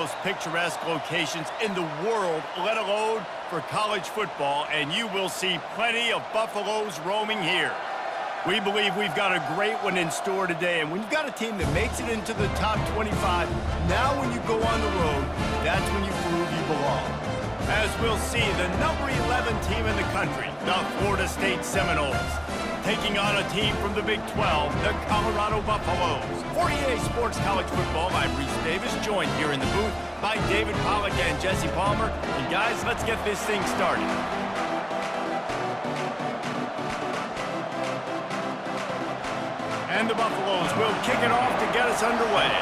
most picturesque locations in the world, let alone for college football, and you will see plenty of Buffaloes roaming here. We believe we've got a great one in store today, and when you've got a team that makes it into the top 25, now when you go on the road, that's when you prove you belong. As we'll see, the number 11 team in the country, the Florida State Seminoles, taking on a team from the Big 12, the Colorado Buffaloes. For EA Sports College Football, I'm Reese Davis, joined here in the booth by David Pollack and Jesse Palmer. And guys, let's get this thing started. And the Buffaloes will kick it off to get us underway.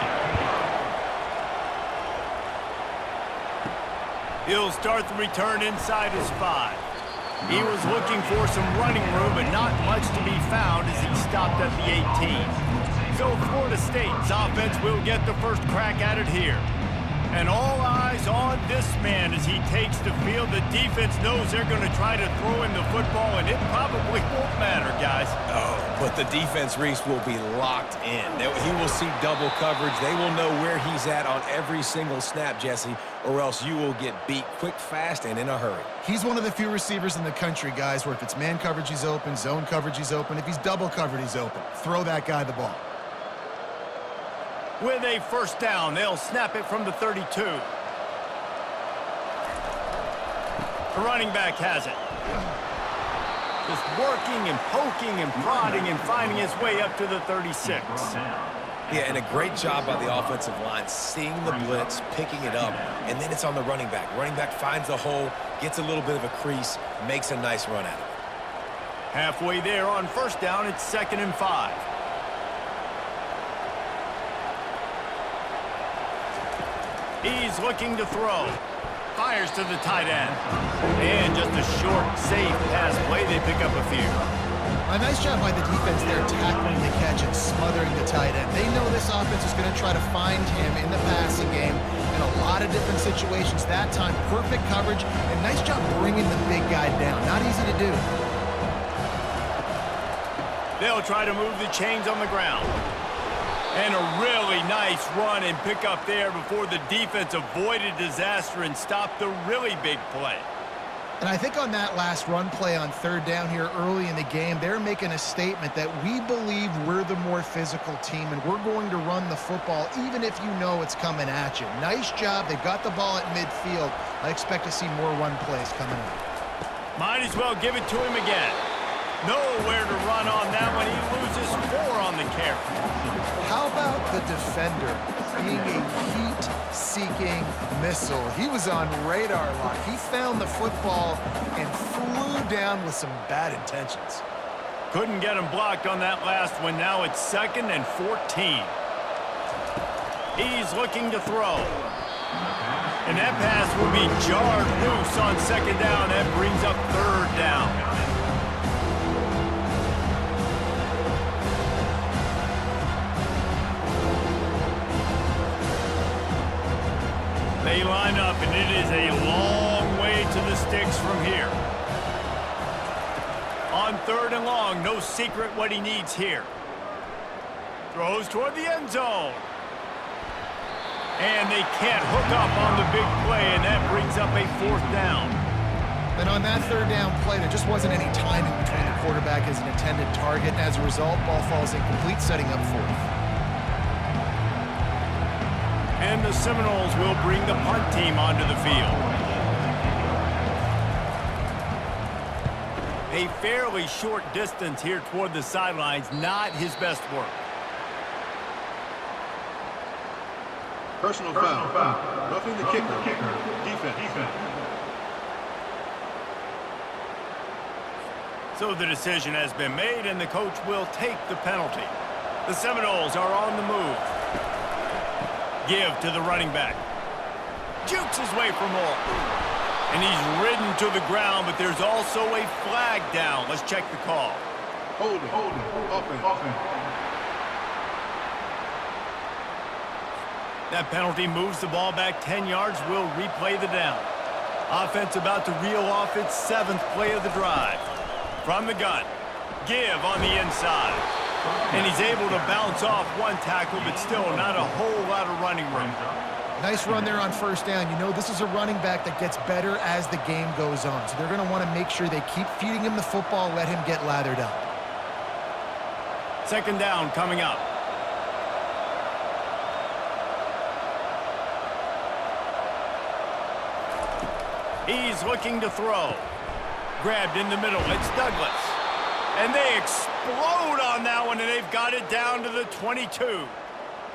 He'll start the return inside his 5. He was looking for some running room, but not much to be found as he stopped at the 18. So Florida State's offense will get the first crack at it here. And all eyes on this man as he takes the field. The defense knows they're going to try to throw him the football, and it probably won't matter, guys. Oh, but the defense, Reese, will be locked in. He will see double coverage. They will know where he's at on every single snap, Jesse, or else you will get beat quick, fast, and in a hurry. He's one of the few receivers in the country, guys, where if it's man coverage, he's open, zone coverage, he's open. If he's double covered, he's open. Throw that guy the ball. With a first down, they'll snap it from the 32. The running back has it. Just working and poking and prodding and finding his way up to the 36. Yeah, and a great job by the offensive line, seeing the blitz, picking it up, and then it's on the running back. Running back finds a hole, gets a little bit of a crease, makes a nice run out of it. Halfway there on first down, it's 2nd and 5. He's looking to throw. Fires to the tight end. And just a short, safe pass play. They pick up a few. A nice job by the defense there tackling the catch and smothering the tight end. They know this offense is going to try to find him in the passing game in a lot of different situations. That time, perfect coverage and nice job bringing the big guy down. Not easy to do. They'll try to move the chains on the ground. And a really nice run and pick up there before the defense avoided disaster and stopped the really big play. And I think on that last run play on third down here early in the game, they're making a statement that we believe we're the more physical team and we're going to run the football even if you know it's coming at you. Nice job. They've got the ball at midfield. I expect to see more run plays coming up. Might as well give it to him again. Nowhere to run on that one. He loses 4 on the carry. How about the defender being a heat-seeking missile? He was on radar lock. He found the football and flew down with some bad intentions. Couldn't get him blocked on that last one. Now it's 2nd and 14. He's looking to throw. And that pass will be jarred loose on 2nd down. That brings up 3rd down. They line up, and it is a long way to the sticks from here. On 3rd and long, no secret what he needs here. Throws toward the end zone. And they can't hook up on the big play, and that brings up a 4th down. And on that 3rd down play, there just wasn't any timing between the quarterback and his intended target. And as a result, ball falls incomplete, setting up 4th. And the Seminoles will bring the punt team onto the field. A fairly short distance here toward the sidelines, not his best work. Personal foul. Roughing the kicker. Defense. So the decision has been made, and the coach will take the penalty. The Seminoles are on the move. Give to the running back. Jukes his way for more. And he's ridden to the ground, but there's also a flag down. Let's check the call. Hold it. Offense. That penalty moves the ball back 10 yards. We'll replay the down. Offense about to reel off its 7th play of the drive. From the gun. Give on the inside. And he's able to bounce off one tackle, but still not a whole lot of running room. Nice run there on first down. You know this is a running back that gets better as the game goes on. So they're going to want to make sure they keep feeding him the football, let him get lathered up. Second down coming up. He's looking to throw. Grabbed in the middle. It's Douglas. And they explode on that one, and they've got it down to the 22.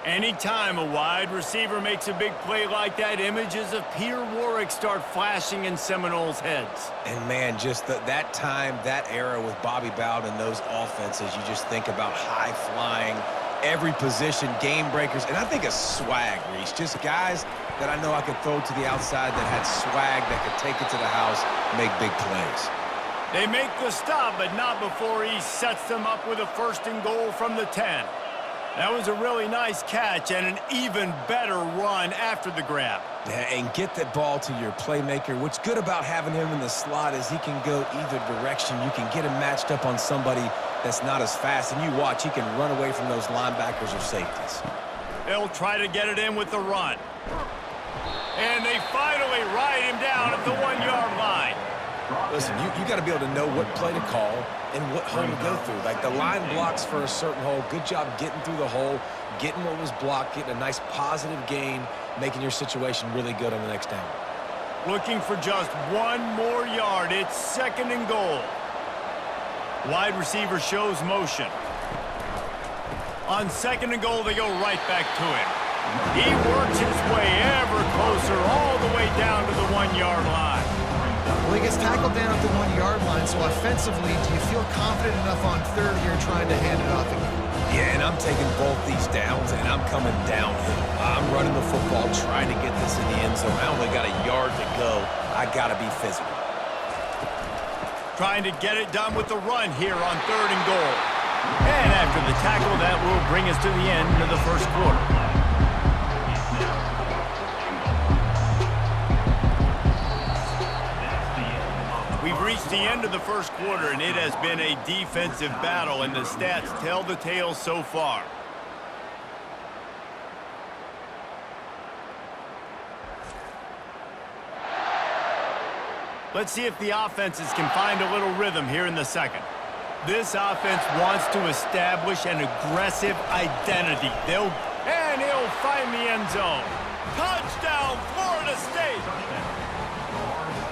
Anytime a wide receiver makes a big play like that, images of Peter Warrick start flashing in Seminoles' heads. And, man, just that time, that era with Bobby Bowden and those offenses, you just think about high-flying, every position, game breakers, and I think of swag, Reese. Just guys that I know I could throw to the outside that had swag that could take it to the house, make big plays. They make the stop, but not before he sets them up with a first and goal from the 10. That was a really nice catch and an even better run after the grab. Yeah, and get that ball to your playmaker. What's good about having him in the slot is he can go either direction. You can get him matched up on somebody that's not as fast, and you watch, he can run away from those linebackers or safeties. They'll try to get it in with the run. And they finally ride him down at the 1-yard line. Listen, you got to be able to know what play to call and what hole to go through. Like the line blocks for a certain hole. Good job getting through the hole, getting what was blocked, getting a nice positive gain, making your situation really good on the next down. Looking for just one more yard. It's second and goal. Wide receiver shows motion. On second and goal, they go right back to him. He works his way ever closer all the way down to the 1-yard line. Well, he gets tackled down at the 1-yard line, so offensively, do you feel confident enough on third here trying to hand it off again? Yeah, and I'm taking both these downs, and I'm coming downhill. I'm running the football, trying to get this in the end zone. I only got a yard to go. I got to be physical. Trying to get it done with the run here on third and goal. And after the tackle, that will bring us to the end of the first quarter. We've reached the end of the first quarter, and it has been a defensive battle, and the stats tell the tale so far. Let's see if the offenses can find a little rhythm here in the second. This offense wants to establish an aggressive identity. And he'll find the end zone. Touchdown, Florida State!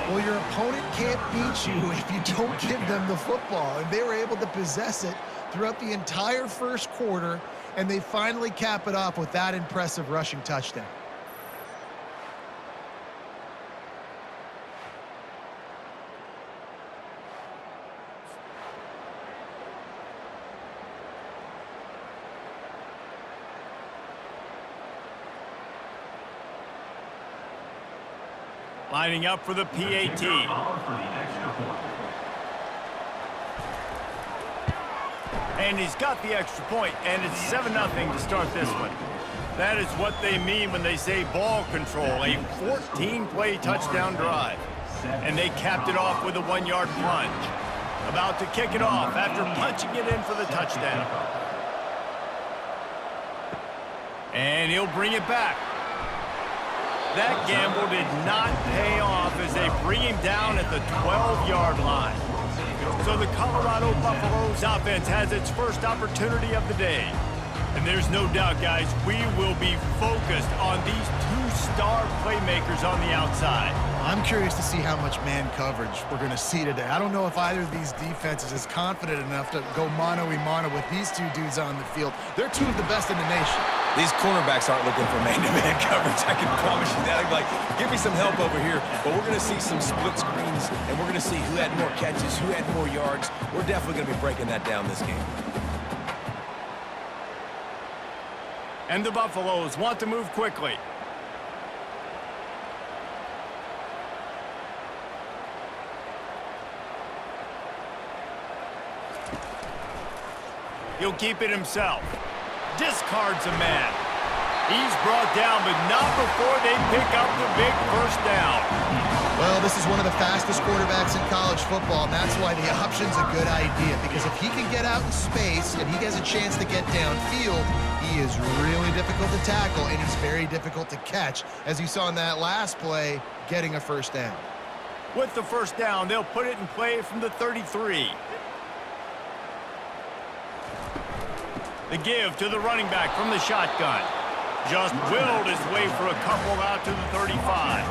Well, your opponent can't beat you if you don't give them the football. And they were able to possess it throughout the entire first quarter, and they finally cap it off with that impressive rushing touchdown. Lining up for the PAT. And he's got the extra point, and it's 7-0 to start this one. That is what they mean when they say ball control, a 14-play touchdown drive. And they capped it off with a 1-yard plunge. About to kick it off after punching it in for the touchdown. And he'll bring it back. That gamble did not pay off as they bring him down at the 12-yard line. So the Colorado Buffaloes offense has its first opportunity of the day. And there's no doubt, guys, we will be focused on these two-star playmakers on the outside. I'm curious to see how much man coverage we're going to see today. I don't know if either of these defenses is confident enough to go mano-a-mano with these two dudes on the field. They're two of the best in the nation. These cornerbacks aren't looking for man-to-man coverage. I can promise you that. Like, give me some help over here. But we're going to see some split screens, and we're going to see who had more catches, who had more yards. We're definitely going to be breaking that down this game. And the Buffaloes want to move quickly. He'll keep it himself. Discards a man. He's brought down, but not before they pick up the big first down. Well, this is one of the fastest quarterbacks in college football, and that's why the option's a good idea, because if he can get out in space and he has a chance to get downfield, he is really difficult to tackle, and he's very difficult to catch, as you saw in that last play, getting a first down. With the first down, they'll put it in play from the 33. The give to the running back from the shotgun. Just willed his way for a couple out to the 35.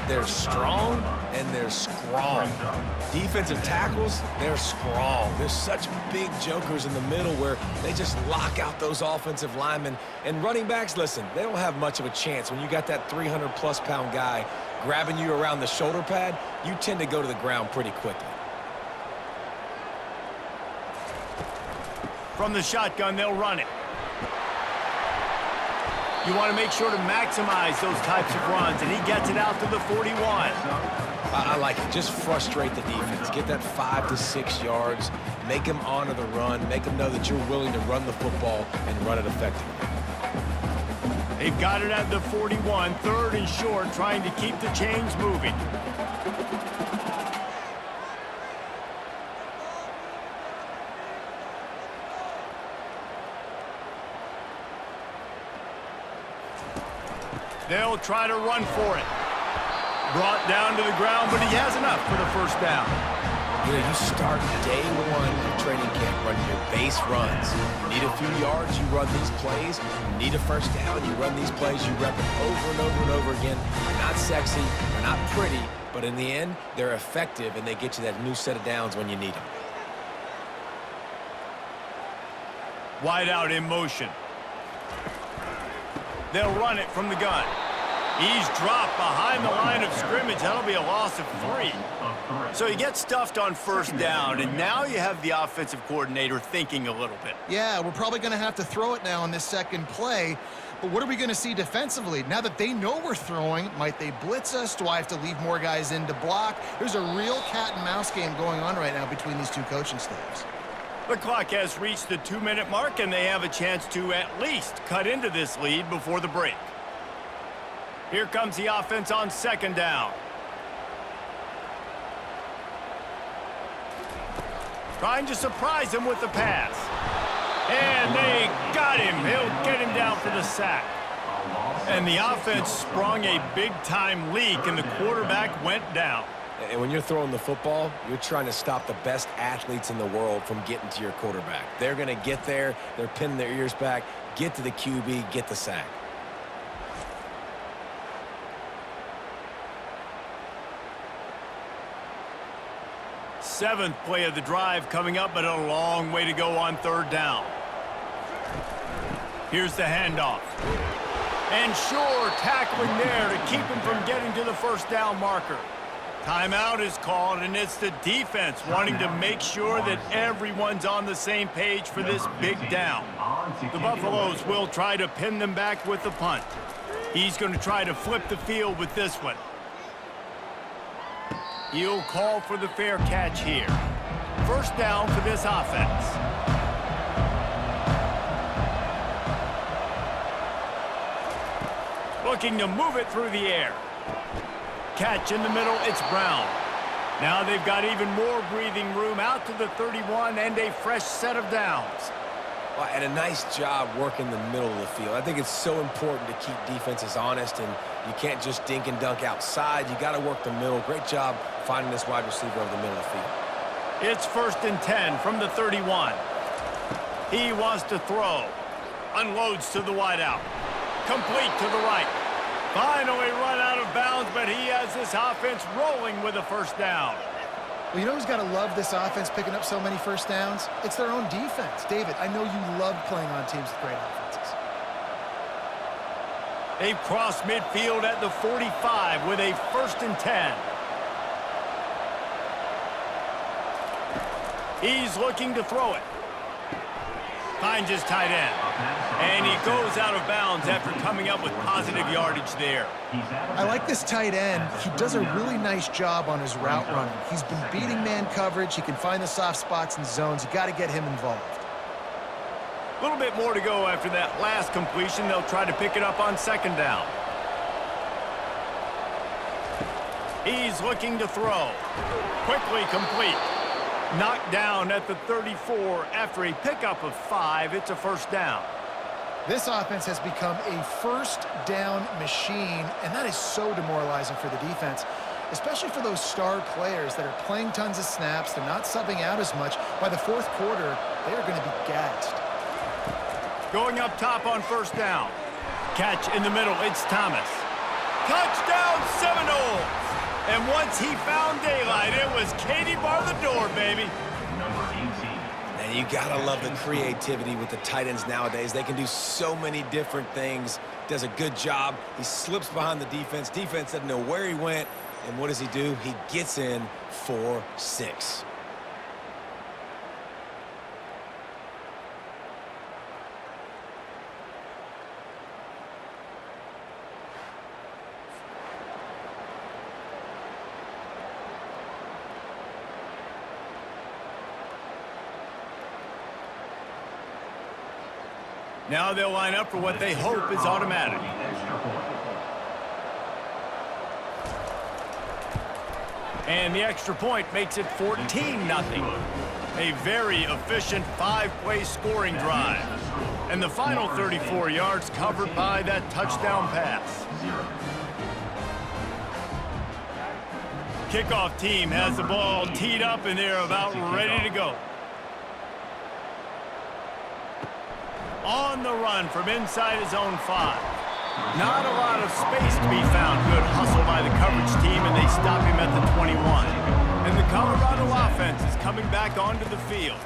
They're strong and they're strong. Defensive tackles, they're strong. There's such big jokers in the middle where they just lock out those offensive linemen. And running backs, listen, they don't have much of a chance. When you got that 300-plus pound guy grabbing you around the shoulder pad, you tend to go to the ground pretty quickly. From the shotgun, they'll run it. You want to make sure to maximize those types of runs, and he gets it out to the 41. I like it. Just frustrate the defense. Get that 5 to 6 yards. Make them honor the run. Make them know that you're willing to run the football and run it effectively. They've got it at the 41, third and short, trying to keep the chains moving. They'll try to run for it. Brought down to the ground, but he has enough for the first down. You know, you start day one of training camp running your base runs. You need a few yards, you run these plays. You need a first down, you run these plays. You rep it over and over and over again. They're not sexy, they're not pretty, but in the end, they're effective, and they get you that new set of downs when you need them. Wide out in motion. They'll run it from the gun. He's dropped behind the line of scrimmage. That'll be a loss of 3. So he gets stuffed on first down, and now you have the offensive coordinator thinking a little bit. Yeah, we're probably going to have to throw it now on this second play. But what are we going to see defensively? Now that they know we're throwing, might they blitz us? Do I have to leave more guys in to block? There's a real cat and mouse game going on right now between these two coaching staffs. The clock has reached the 2-minute mark, and they have a chance to at least cut into this lead before the break. Here comes the offense on second down. Trying to surprise him with the pass. And they got him. He'll get him down for the sack. And the offense sprung a big-time leak, and the quarterback went down. And when you're throwing the football, you're trying to stop the best athletes in the world from getting to your quarterback. They're going to get there. They're pinning their ears back, get to the QB, get the sack. Seventh play of the drive coming up, but a long way to go on third down. Here's the handoff. And sure, tackling there to keep him from getting to the first down marker. Timeout is called, and it's the defense wanting to make sure that everyone's on the same page for this big down. The Buffaloes will try to pin them back with the punt. He's going to try to flip the field with this one. He'll call for the fair catch here. First down for this offense. Looking to move it through the air. Catch in the middle, it's Brown. Now they've got even more breathing room out to the 31 and a fresh set of downs. Well, and a nice job working the middle of the field. I think it's so important to keep defenses honest, and you can't just dink and dunk outside. You got to work the middle. Great job finding this wide receiver over the middle of the field. It's 1st and 10 from the 31. He wants to throw. Unloads to the wideout. Complete to the right. Finally run out of bounds, but he has this offense rolling with a first down. Well, you know who's got to love this offense picking up so many first downs? It's their own defense. David, I know you love playing on teams with great offenses. They've crossed midfield at the 45 with a 1st and 10. He's looking to throw it. Finds his tight end. And he goes out of bounds after coming up with positive yardage there. I like this tight end. He does a really nice job on his route running. He's been beating man coverage. He can find the soft spots and zones. You got to get him involved. A little bit more to go after that last completion. They'll try to pick it up on second down. He's looking to throw. Quickly complete. Knocked down at the 34 after a pickup of 5. It's a first down. This offense has become a first down machine, and that is so demoralizing for the defense, especially for those star players that are playing tons of snaps. They're not subbing out as much. By the fourth quarter, they are going to be gassed. Going up top on first down. Catch in the middle. It's Thomas. Touchdown Seminoles! And once he found daylight, it was Katie bar the door, baby. And you gotta love the creativity with the tight ends nowadays. They can do so many different things. Does a good job. He slips behind the defense. Defense doesn't know where he went. And what does he do? He gets in for 6. Now they'll line up for what they hope is automatic. And the extra point makes it 14-0. A very efficient 5-play scoring drive. And the final 34 yards covered by that touchdown pass. Kickoff team has the ball teed up and they're about ready to go. On the run from inside his own 5. Not a lot of space to be found. Good hustle by the coverage team, and they stop him at the 21. And the Colorado offense is coming back onto the field.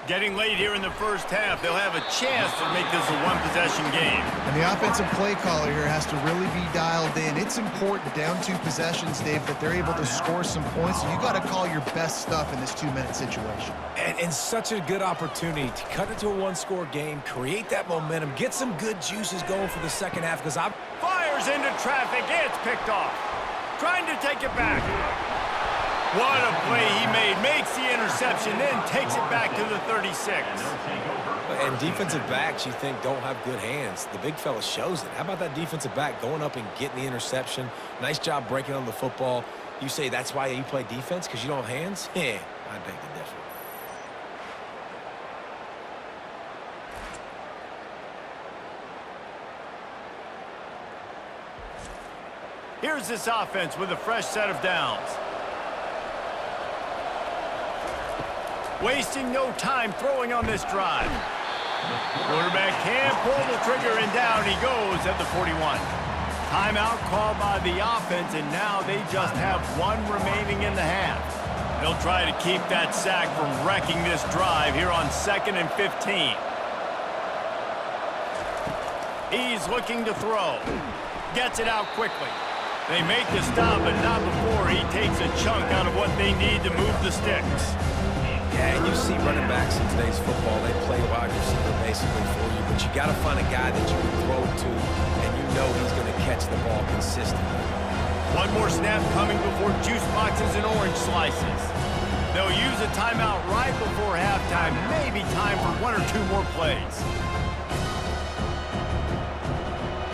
Getting late here in the first half, they'll have a chance to make this a one-possession game. And the offensive play caller here has to really be dialed in. It's important down 2 possessions, Dave, that they're able to score some points. So you got to call your best stuff in this 2-minute situation. And such a good opportunity to cut it to a 1-score game, create that momentum, get some good juices going for the second half. Because fires into traffic. It's picked off. Trying to take it back. What a play he made. Makes the interception, then takes it back to the 36. And defensive backs, you think, don't have good hands. The big fella shows it. How about that defensive back going up and getting the interception? Nice job breaking on the football. You say that's why you play defense, because you don't have hands? Yeah, I beg to differ. Here's this offense with a fresh set of downs. Wasting no time throwing on this drive. Quarterback can't pull the trigger, and down he goes at the 41. Timeout called by the offense, and now they just have 1 remaining in the half. They'll try to keep that sack from wrecking this drive here on 2nd and 15. He's looking to throw. Gets it out quickly. They make the stop, but not before he takes a chunk out of what they need to move the sticks. Yeah, and you see running backs in today's football, they play wide receiver basically for you, but you got to find a guy that you can throw it to, and you know he's going to catch the ball consistently. 1 more snap coming before juice boxes and orange slices. They'll use a timeout right before halftime, maybe time for 1 or 2 more plays.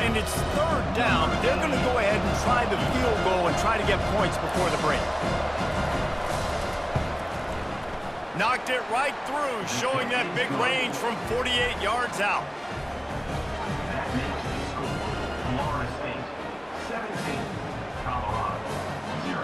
And it's 3rd down, but they're going to go ahead and try the field goal and try to get points before the break. Knocked it right through, showing that big range from 48 yards out. Florida State, 17, Colorado, 0.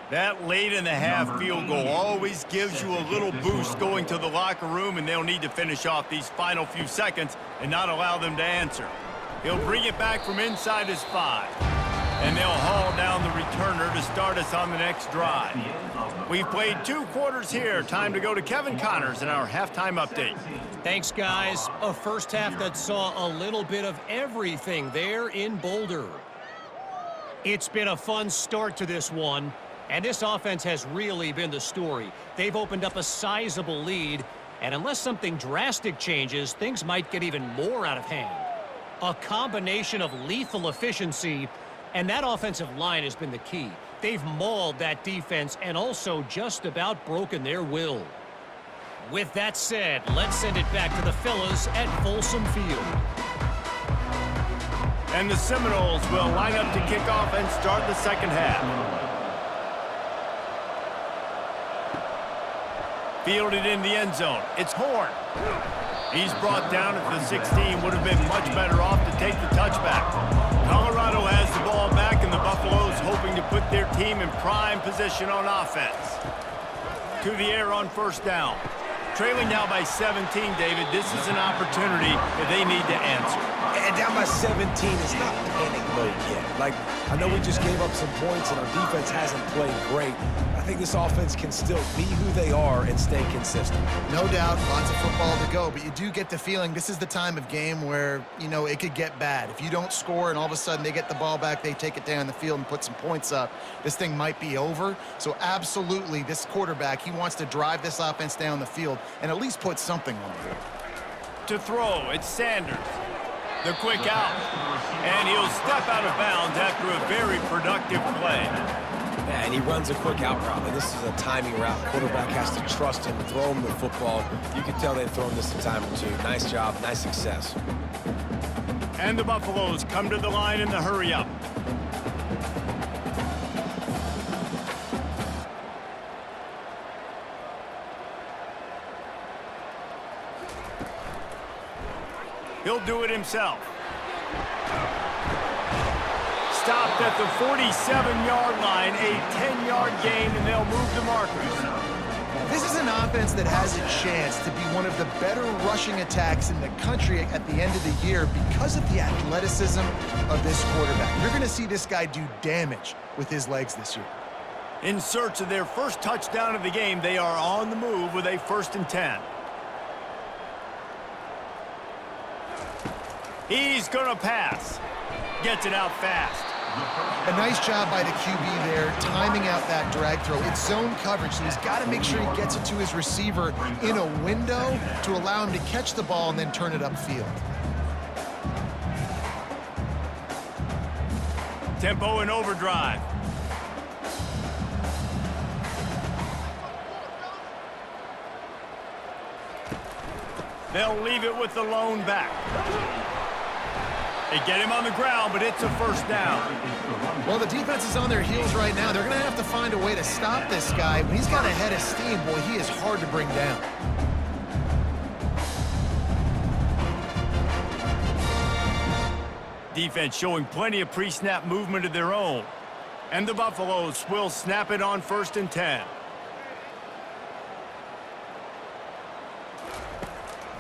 That late in the half field goal always gives you a little boost going to the locker room, and they'll need to finish off these final few seconds and not allow them to answer. He'll bring it back from inside his 5. And they'll haul down the returner to start us on the next drive. We've played 2 quarters here. Time to go to Kevin Connors in our halftime update. Thanks, guys. A first half that saw a little bit of everything there in Boulder. It's been a fun start to this one, and this offense has really been the story. They've opened up a sizable lead, and unless something drastic changes, things might get even more out of hand. A combination of lethal efficiency, and that offensive line has been the key. They've mauled that defense and also just about broken their will. With that said, let's send it back to the fellas at Folsom Field. And the Seminoles will line up to kick off and start the second half. Fielded in the end zone. It's Horn. He's brought down at the 16. Would have been much better off to take the touchback. Colorado has the ball back, and the Buffaloes hoping to put their team in prime position on offense. To the air on first down. Trailing now by 17, David. This is an opportunity that they need to answer. And down by 17, it's not panic mode yet. Like, I know we just gave up some points and our defense hasn't played great. I think this offense can still be who they are and stay consistent. No doubt, lots of football to go, but you do get the feeling this is the time of game where, you know, it could get bad. If you don't score and all of a sudden they get the ball back, they take it down the field and put some points up, this thing might be over. So absolutely, this quarterback, he wants to drive this offense down the field and at least put something on the board. To throw, it's Sanders. The quick out. And he'll step out of bounds after a very productive play. Yeah, and he runs a quick out route, and this is a timing route. Quarterback has to trust him, throw him the football. You can tell they've thrown this a time or two. Nice job, nice success. And the Buffaloes come to the line in the hurry-up. He'll do it himself. Stopped at the 47-yard line, a 10-yard gain, and they'll move the markers. This is an offense that has a chance to be one of the better rushing attacks in the country at the end of the year because of the athleticism of this quarterback. You're going to see this guy do damage with his legs this year. In search of their first touchdown of the game, they are on the move with a 1st and 10. He's going to pass. Gets it out fast. A nice job by the QB there, timing out that drag throw. It's zone coverage, so he's got to make sure he gets it to his receiver in a window to allow him to catch the ball and then turn it upfield. Tempo and overdrive. They'll leave it with the lone back. They get him on the ground, but it's a first down. Well, the defense is on their heels right now. They're going to have to find a way to stop this guy. When he's got a head of steam, boy, he is hard to bring down. Defense showing plenty of pre-snap movement of their own. And the Buffaloes will snap it on 1st and 10.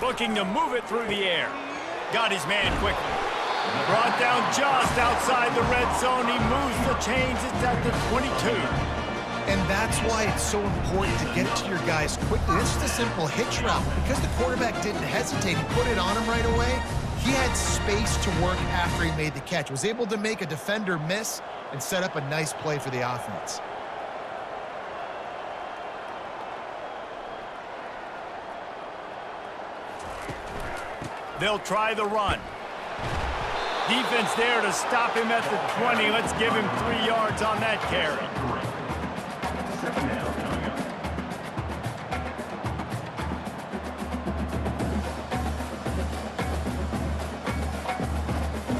Looking to move it through the air. Got his man quickly. Brought down just outside the red zone. He moves the chains. It's at the 22. And that's why it's so important to get it to your guys quickly. It's just a simple hitch route. Because the quarterback didn't hesitate, he put it on him right away. He had space to work after he made the catch. Was able to make a defender miss and set up a nice play for the offense. They'll try the run. Defense there to stop him at the 20. Let's give him 3 yards on that carry. Second down coming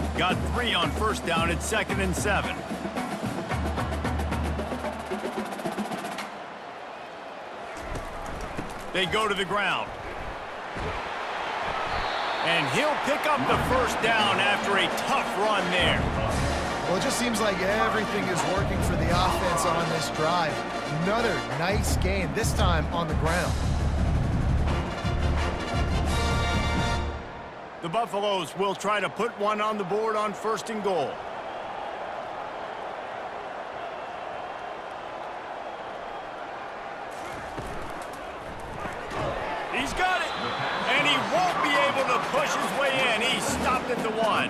up. Got 3 on first down at 2nd and 7. They go to the ground. And he'll pick up the first down after a tough run there. Well, it just seems like everything is working for the offense on this drive. Another nice gain, this time on the ground. The Buffaloes will try to put one on the board on 1st and goal. He's got it. And he won't be able to push his way in. He stopped at the 1.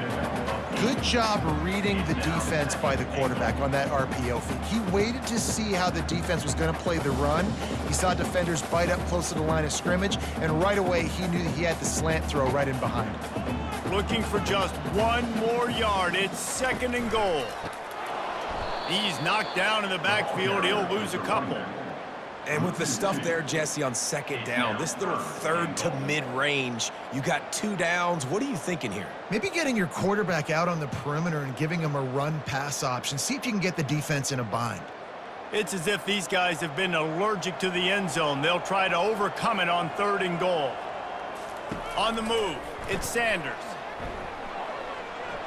Good job reading the defense by the quarterback on that RPO feed. He waited to see how the defense was going to play the run. He saw defenders bite up close to the line of scrimmage, and right away he knew that he had the slant throw right in behind. Looking for just 1 more yard. It's 2nd and goal. He's knocked down in the backfield. He'll lose a couple. And with the stuff there, Jesse, on 2nd down, this little 3rd to mid-range, you got 2 downs. What are you thinking here? Maybe getting your quarterback out on the perimeter and giving him a run-pass option. See if you can get the defense in a bind. It's as if these guys have been allergic to the end zone. They'll try to overcome it on 3rd and goal. On the move, it's Sanders.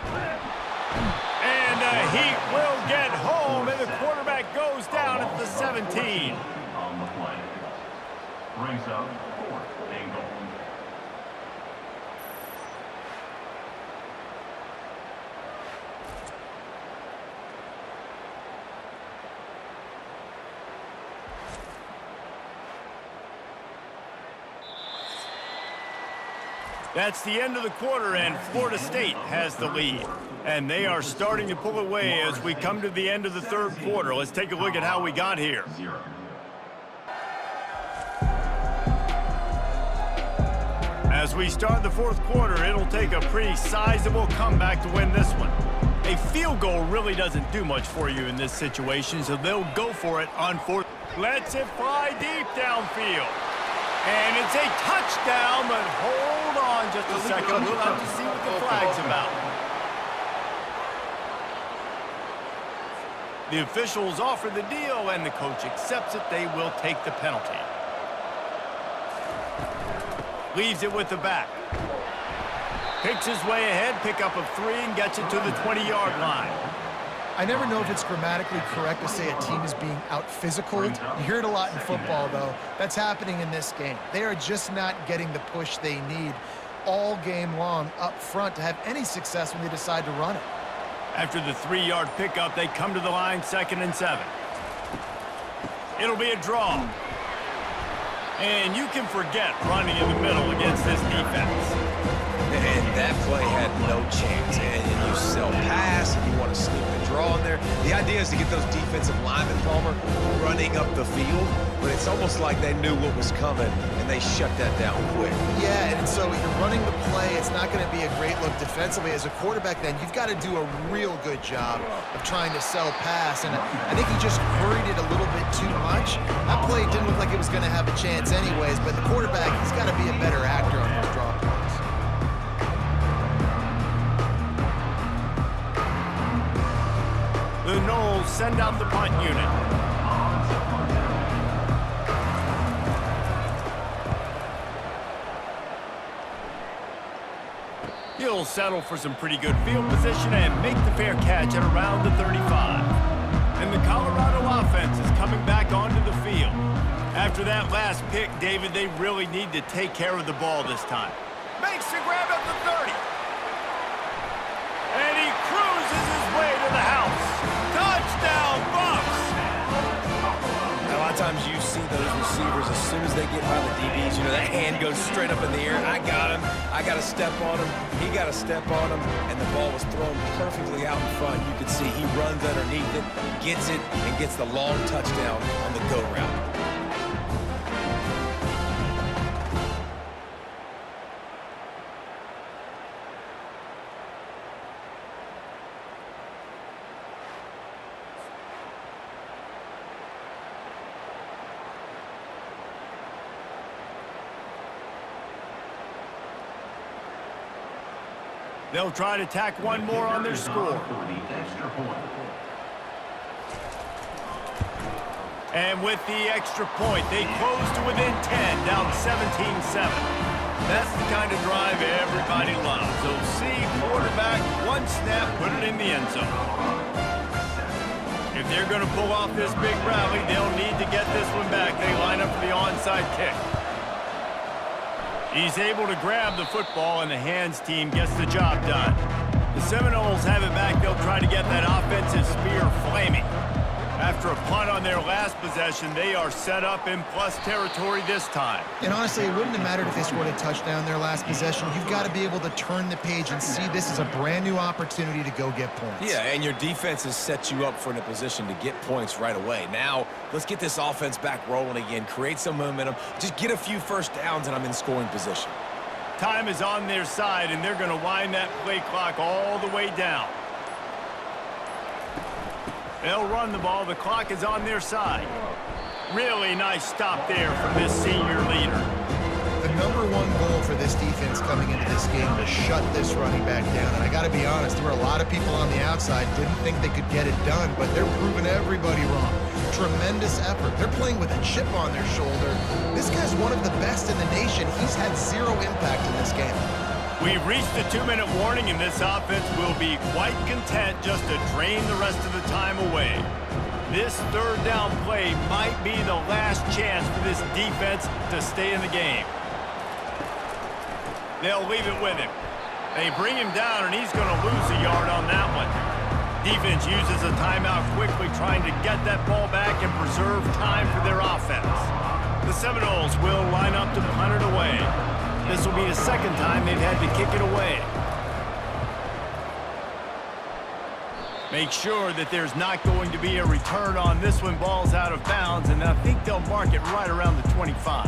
And the Heat will get home, and the quarterback goes down at the 17. On the play. Brings up 4th and goal. That's the end of the quarter, and Florida State has the lead. And they are starting to pull away as we come to the end of the 3rd quarter. Let's take a look at how we got here. 0. As we start the 4th quarter, it'll take a pretty sizable comeback to win this one. A field goal really doesn't do much for you in this situation, so they'll go for it on 4th. Lets it fly deep downfield. And it's a touchdown, but hold on just a second. We'll have to see what the flag's about. The officials offer the deal, and the coach accepts it. They will take the penalty. Leaves it with the back. Picks his way ahead, pick up of 3, and gets it to the 20-yard line. I never know if it's grammatically correct to say a team is being out-physicaled. You hear it a lot in football, though. That's happening in this game. They are just not getting the push they need all game long up front to have any success when they decide to run it. After the 3-yard pickup, they come to the line 2nd and 7. It'll be a draw. And you can forget running in the middle against this defense. And that play had no chance. And you sell pass, and you want to sneak the draw in there. The idea is to get those defensive linemen, Palmer, running up the field. But it's almost like they knew what was coming, and they shut that down quick. Yeah, and so you're running the play. It's not going to be a great look defensively. As a quarterback, then, you've got to do a real good job of trying to sell pass. And I think he just hurried it a little bit too much. That play didn't look like it was going to have a chance anyways, but the quarterback, he's got to be a better actor on those draw plays. The Noles send out the punt unit. He'll settle for some pretty good field position and make the fair catch at around the 35. And the Colorado offense is coming back onto the field. After that last pick, David, they really need to take care of the ball this time. Makes the grab at the 30. And he cruises his way to the house. Touchdown, Buffs! A lot of times you see those receivers, as soon as they get by the DBs, you know, that hand goes straight up in the air. I got him. I got to step on him. He got to step on him. And the ball was thrown perfectly out in front. You could see he runs underneath it, gets it, and gets the long touchdown on the go route. They'll try to tack one more on their score. For the extra point. And with the extra point, they close to within 10, down 17-7. That's the kind of drive everybody loves. So see quarterback, one snap, put it in the end zone. If they're going to pull off this big rally, they'll need to get this one back. They line up for the onside kick. He's able to grab the football, and the hands team gets the job done. The Seminoles have it back. They'll try to get that offensive spear flaming. After a punt on their last possession, they are set up in plus territory this time. And honestly, it wouldn't have mattered if they scored a touchdown their last possession. You've got to be able to turn the page and see this as a brand new opportunity to go get points. Yeah, and your defense has set you up for a position to get points right away. Now, let's get this offense back rolling again, create some momentum, just get a few first downs, and I'm in scoring position. Time is on their side, and they're going to wind that play clock all the way down. They'll run the ball. The clock is on their side. Really nice stop there from this senior leader. The number one goal for this defense coming into this game was shut this running back down. And I got to be honest, there were a lot of people on the outside didn't think they could get it done, but they're proving everybody wrong. Tremendous effort. They're playing with a chip on their shoulder. This guy's one of the best in the nation. He's had zero impact in this game. We've reached the 2-minute warning, and this offense will be quite content just to drain the rest of the time away. This third down play might be the last chance for this defense to stay in the game. They'll leave it with him. They bring him down, and he's going to lose a yard on that one. Defense uses a timeout quickly, trying to get that ball back and preserve time for their offense. The Seminoles will line up to punt it away. This will be the second time they've had to kick it away. Make sure that there's not going to be a return on this one. Ball's out of bounds, and I think they'll mark it right around the 25.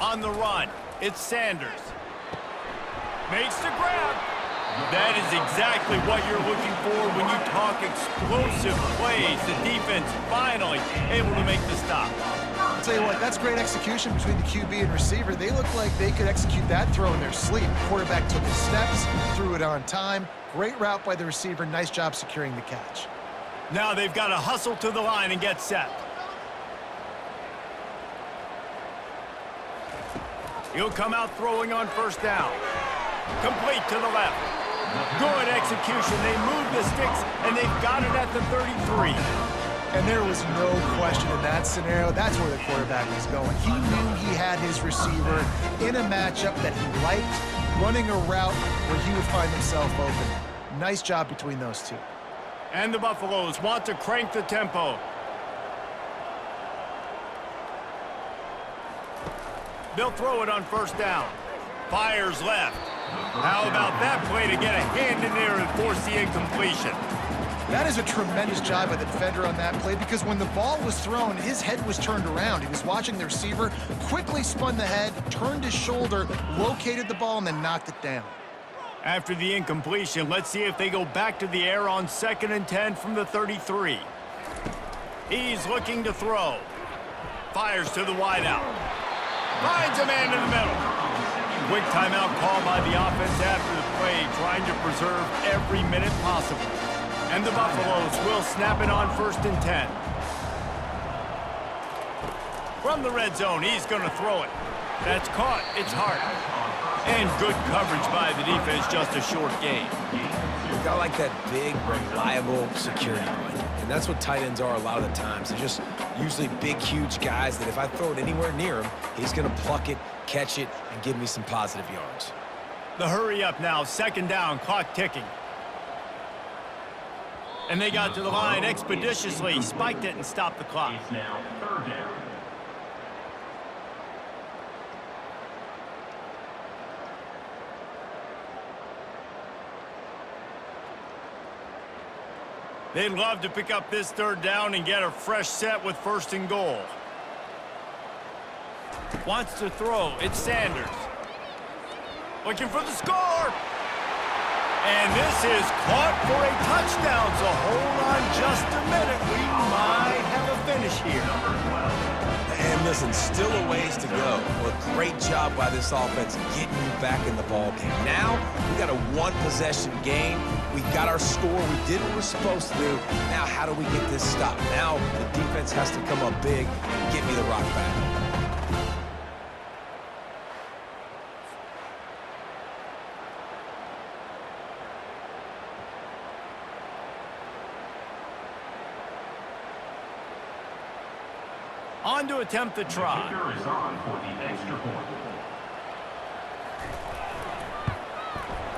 On the run, it's Sanders. Makes the grab. That is exactly what you're looking for when you talk explosive plays. The defense finally able to make the stop. I'll tell you what, that's great execution between the QB and receiver. They look like they could execute that throw in their sleep. Quarterback took his steps, threw it on time. Great route by the receiver. Nice job securing the catch. Now they've got to hustle to the line and get set. He'll come out throwing on first down. Complete to the left. Good execution. They move the sticks, and they've got it at the 33. And there was no question in that scenario. That's where the quarterback was going. He knew he had his receiver in a matchup that he liked, running a route where he would find himself open. Nice job between those two. And the Buffaloes want to crank the tempo. They'll throw it on first down. Fires left. How about that play to get a hand in there and force the incompletion? That is a tremendous job by the defender on that play, because when the ball was thrown, his head was turned around. He was watching the receiver, quickly spun the head, turned his shoulder, located the ball, and then knocked it down. After the incompletion, let's see if they go back to the air on 2nd and 10 from the 33. He's looking to throw. Fires to the wideout. Finds a man in the middle. Quick timeout call by the offense after the play, trying to preserve every minute possible. And the Buffaloes will snap it on 1st and 10. From the red zone, he's going to throw it. That's caught. It's Hart. And good coverage by the defense, just a short gain. Got like that big, reliable security blanket. And that's what tight ends are a lot of the times. They're just usually big, huge guys that if I throw it anywhere near him, he's going to pluck it, catch it, and give me some positive yards. The hurry up now, 2nd down, clock ticking. And they got to the line expeditiously, spiked it and stopped the clock. It's now 3rd down. They'd love to pick up this 3rd down and get a fresh set with 1st and goal. Wants to throw. It's Sanders. Looking for the score. And this is caught for a touchdown, so hold on just a minute. We might have a finish here. And listen, still a ways to go. Well, great job by this offense getting you back in the ball game. Now, we got a one-possession game. We got our score. We did what we're supposed to do. Now, how do we get this stopped? Now, the defense has to come up big and get me the rock back. On to attempt the try. Kicker is on for the extra point.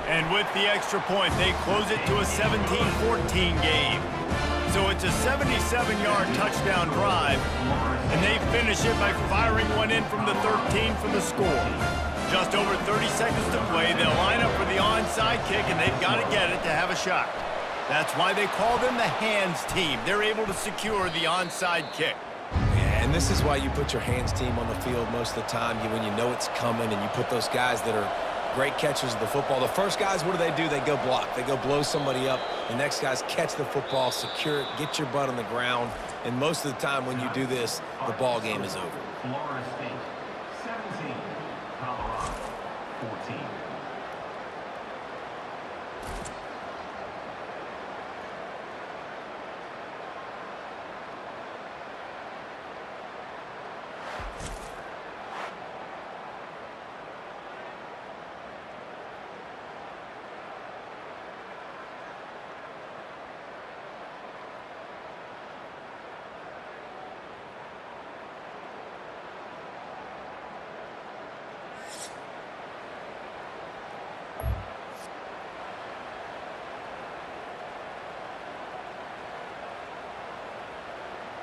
And with the extra point, they close it to a 17-14 game. So it's a 77-yard touchdown drive, and they finish it by firing one in from the 13 for the score. Just over 30 seconds to play, they'll line up for the onside kick, and they've got to get it to have a shot. That's why they call them the hands team. They're able to secure the onside kick. And this is why you put your hands team on the field most of the time when you know it's coming, and you put those guys that are great catchers of the football. The first guys, what do? They go block. They go blow somebody up. The next guys catch the football, secure it, get your butt on the ground. And most of the time when you do this, the ball game is over. Florida State, 17. Colorado, 14.